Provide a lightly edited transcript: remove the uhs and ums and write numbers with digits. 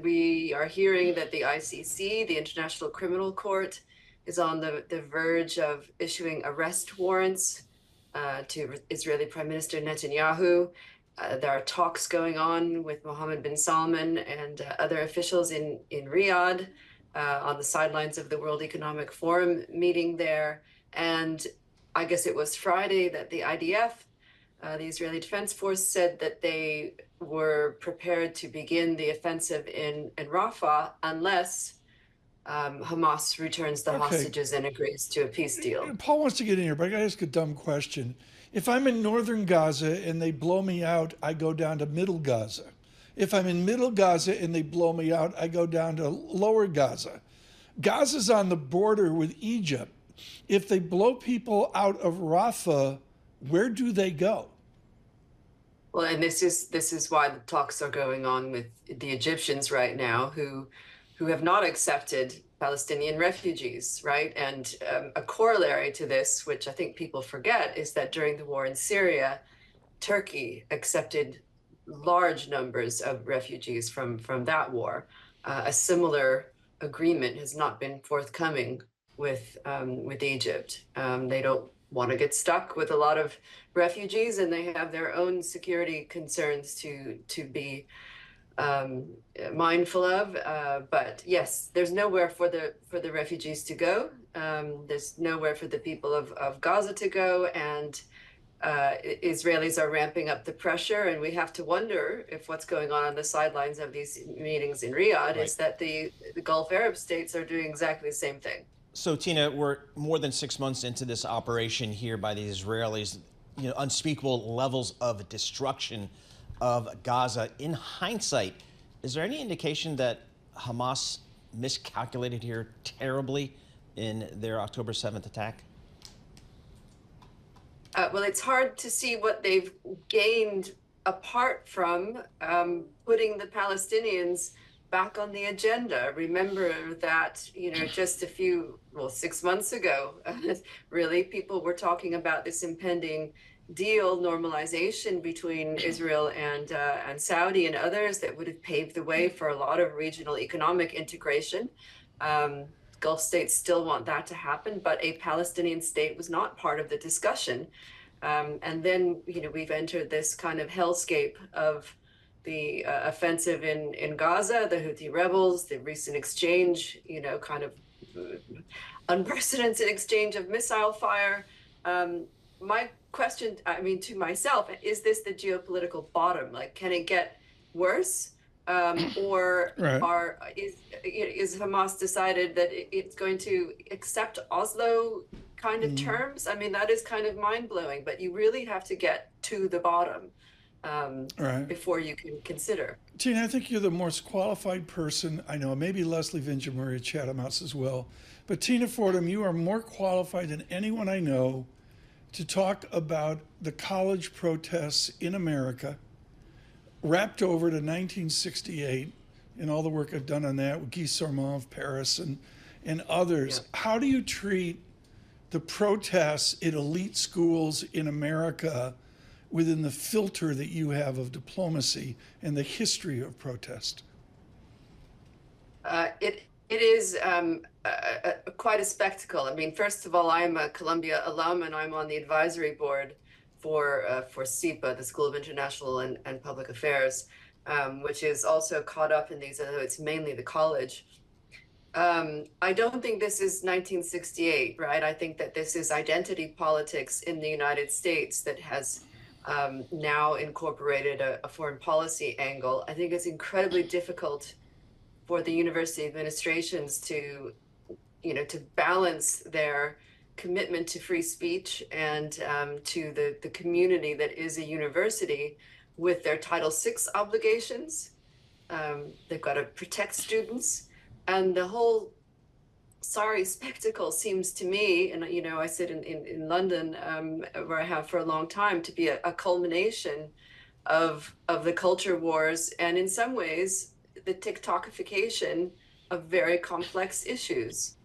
We are hearing that the ICC, the International Criminal Court, is on the verge of issuing arrest warrants to Israeli Prime Minister Netanyahu. There are talks going on with Mohammed bin Salman and other officials in Riyadh on the sidelines of the World Economic Forum meeting there. And I guess it was Friday that the IDF, the Israeli Defense Force, said that they were prepared to begin the offensive in Rafah unless Hamas returns the hostages and agrees to a peace deal. Paul wants to get in here, but I got to ask a dumb question. If I'm in northern Gaza and they blow me out, I go down to middle Gaza. If I'm in middle Gaza and they blow me out, I go down to lower Gaza. Gaza's on the border with Egypt. If they blow people out of Rafah, where do they go? Well, and this is why the talks are going on with the Egyptians right now, who have not accepted Palestinian refugees, right? And a corollary to this, which I think people forget, is that during the war in Syria, Turkey accepted large numbers of refugees from that war. A similar agreement has not been forthcoming with Egypt. They don't want to get stuck with a lot of refugees, and they have their own security concerns to be mindful of. But yes, there's nowhere for the refugees to go. There's nowhere for the people of Gaza to go, and Israelis are ramping up the pressure, and we have to wonder if what's going on the sidelines of these meetings in Riyadh is that the Gulf Arab states are doing exactly the same thing. So, Tina, we're more than 6 months into this operation here by the Israelis, unspeakable levels of destruction of Gaza. In hindsight, is there any indication that Hamas miscalculated here terribly in their October 7th attack? Well, it's hard to see what they've gained apart from putting the Palestinians back on the agenda. Remember that, just 6 months ago, really, people were talking about this impending deal, normalization between Israel and Saudi and others that would have paved the way for a lot of regional economic integration. Gulf states still want that to happen, but a Palestinian state was not part of the discussion. And then, we've entered this kind of hellscape of the offensive in Gaza, the Houthi rebels, the recent exchange, kind of unprecedented exchange of missile fire. My question, to myself, is this the geopolitical bottom? Like, can it get worse? Or is Hamas decided that it's going to accept Oslo kind of terms? That is kind of mind-blowing, but you really have to get to the bottom before you can consider. Tina, I think you're the most qualified person I know. Maybe Leslie Vinja-Maria Chatham House as well. But Tina Fordham, you are more qualified than anyone I know to talk about the college protests in America, wrapped over to 1968 and all the work I've done on that with Guy Sormont of Paris and others. Yeah. How do you treat the protests in elite schools in America within the filter that you have of diplomacy and the history of protest? It is quite a spectacle. First of all, I'm a Columbia alum, and I'm on the advisory board for SIPA, the School of International and Public Affairs, which is also caught up in these, although it's mainly the college. I don't think this is 1968, right? I think that this is identity politics in the United States that has now incorporated a foreign policy angle. I think it's incredibly difficult for the university administrations to balance their commitment to free speech and to the community that is a university with their Title VI obligations. They've got to protect students, and the whole spectacle seems to me, and I sit in London, where I have for a long time, to be a culmination of the culture wars, and in some ways the TikTokification of very complex issues.